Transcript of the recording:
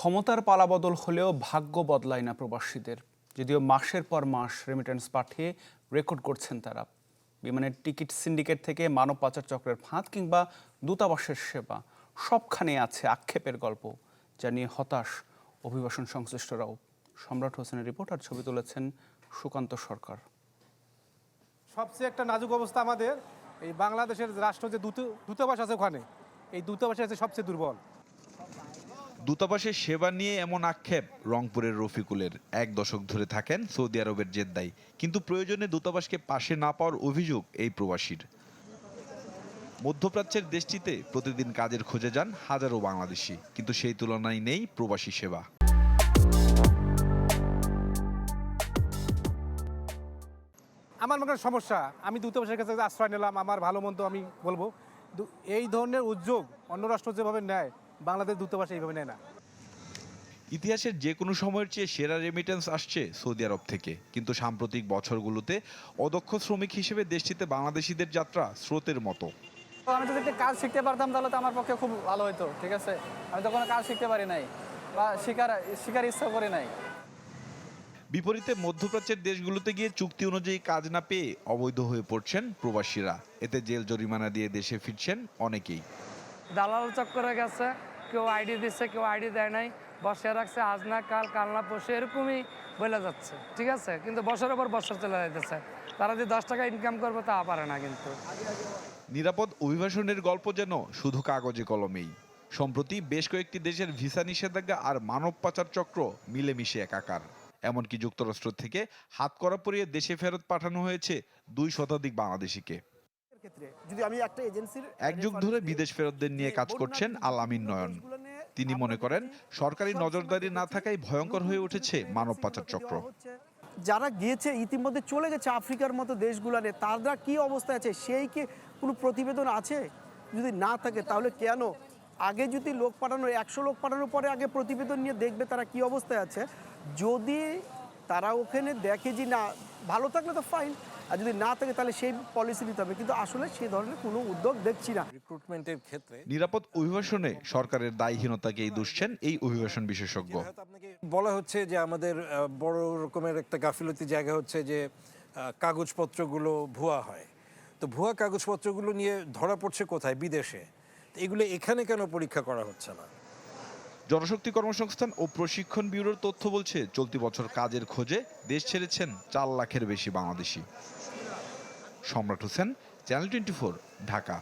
ক্ষমতার পালাবদল হলেও ভাগ্য বদলায় না প্রবাসীদের। যদিও মাসের পর মাস রেমিটেন্স পাঠিয়ে রেকর্ড করছেন তারা। বিমানের টিকিট সিন্ডিকেট থেকে মানব পাচার চক্রের ফাঁদ কিংবা দূতাবাসের সেবা, সবখানে আছে আক্ষেপের গল্প, যা নিয়ে হতাশ অভিবাসন সংশ্লিষ্টরাও। সম্রাট হোসেনের রিপোর্ট আর ছবি তুলেছেন সুকান্ত সরকার। সবচেয়ে একটা নাজুক অবস্থা আমাদের এই বাংলাদেশের রাষ্ট্র যে দূতাবাস আছে, ওখানে এই দূতাবাস আছে সবচেয়ে দুর্বল। দূতাবাসের সেবা নিয়ে এমন আক্ষেপ রংপুরের রফিকুলের। 1 দশক ধরে থাকেন সৌদি আরবের জেদ্দায়, কিন্তু প্রয়োজনে দূতাবাসকে পাশে না পাওয়ার অভিযোগ এই প্রবাসীর। মধ্যপ্রাচ্যের দেশটিতে প্রতিদিন কাজের খোঁজে যান হাজারো বাংলাদেশি, কিন্তু সেই তুলনায় নেই প্রবাসী সেবা। আমার মনে হয় সমস্যা, আমি দূতাবাসের কাছে আশ্রয় নিলাম, আমার ভালো মন্দ আমি বলবো। এই ধরনের উদ্যোগ অন্য রাষ্ট্র যেভাবে নেয়, বাংলাদেশ দূতাবাস এইভাবে নেয় না। ইতিহাসের যে কোনো সময়ের চেয়ে সেরা রেমিটেন্স আসছে সৌদি আরব থেকে, কিন্তু সাম্প্রতিক বছরগুলোতে অদক্ষ শ্রমিক হিসেবে দেশটিতে বাংলাদেশিদের যাত্রা স্রোতের মতো। আমি যদি একটা কাজ শিখতে পারতাম তাহলে তো আমার পক্ষে খুব ভালো হতো, ঠিক আছে। আমি তো কোনো কাজ শিখতে পারি নাই বা শিকার ইচ্ছা করি নাই। বিপরীতে মধ্যপ্রাচ্যের দেশগুলোতে গিয়ে চুক্তি অনুযায়ী কাজ না পেয়ে অবৈধ হয়ে পড়ছেন প্রবাসীরা। এতে জেল জরিমানা দিয়ে দেশে ফিরছেন অনেকেই। দালাল চক্করে গেছে, কেউ আইডি দিচ্ছে, কেউ আইডি দেয় নাই, বসে রাখছে, আজ না কাল, কাল না বসে, এরকমই বলে যাচ্ছে, ঠিক আছে। কিন্তু বছরের পর বছর চলে যাইতেছে, তারা যে 10 টাকা ইনকাম করবে তা পারে না। কিন্তু নিরাপদ অভিবাসনের গল্প যেন শুধু কাগজে কলমেই। সম্প্রতি বেশ কয়েকটি দেশের ভিসা নিষেধাজ্ঞা আর মানব পাচার চক্র মিলেমিশে একাকার। এমনকি যুক্তরাষ্ট্র থেকে হাতকড়া পরিয়ে দেশে ফেরত পাঠানো হয়েছে 2 শতাধিক বাংলাদেশিকে। এক যুগ ধরে বিদেশ ফেরতদের নিয়ে কাজ করছেন আল আমিন নয়ন। তিনি মনে করেন সরকারি নজরদারি না থাকায় ভয়ঙ্কর হয়ে উঠেছে মানব পাচার চক্র। যারা গিয়েছে ইতিমধ্যে চলে গেছে আফ্রিকার মতো দেশগুলোতে, তারা কি অবস্থায় আছে সেই কি কোনো প্রতিবেদন আছে? যদি না থাকে তাহলে কেন আগে যদি লোক পাঠানো 100 লোক পাঠানোর পরে আগে প্রতিবেদন নিয়ে দেখবে তারা কি অবস্থায় আছে। যদি তারা ওখানে দেখে যে না ভালো থাকলে তো ফাইন, আর যদি না থাকে তাহলে সেই পলিসি নিতে হবে, কিন্তু আসলে সেই ধরনের কোনো উদ্যোগ দেখছি না। রিক্রুটমেন্টের ক্ষেত্রে নিরাপদ অভিবাসনে সরকারের দায়হীনতাকেই দুষছেন এই অভিবাসন বিশেষজ্ঞ। বলা হচ্ছে যে আমাদের বড় রকমের একটা গাফিলতি জায়গা হচ্ছে যে কাগজপত্রগুলো ভুয়া হয়। তো ভুয়া কাগজপত্রগুলো নিয়ে ধরা পড়ছে কোথায়? বিদেশে। এগুলো এখানে কেন পরীক্ষা করা হচ্ছে না? জনশক্তি কর্মসংস্থান ও প্রশিক্ষণ ব্যুরোর তথ্য বলছে চলতি বছর কাজের খোঁজে দেশ ছেড়েছেন 4 লাখের বেশি বাংলাদেশি। সম্রাট হোসেন, চ্যানেল 24, ঢাকা।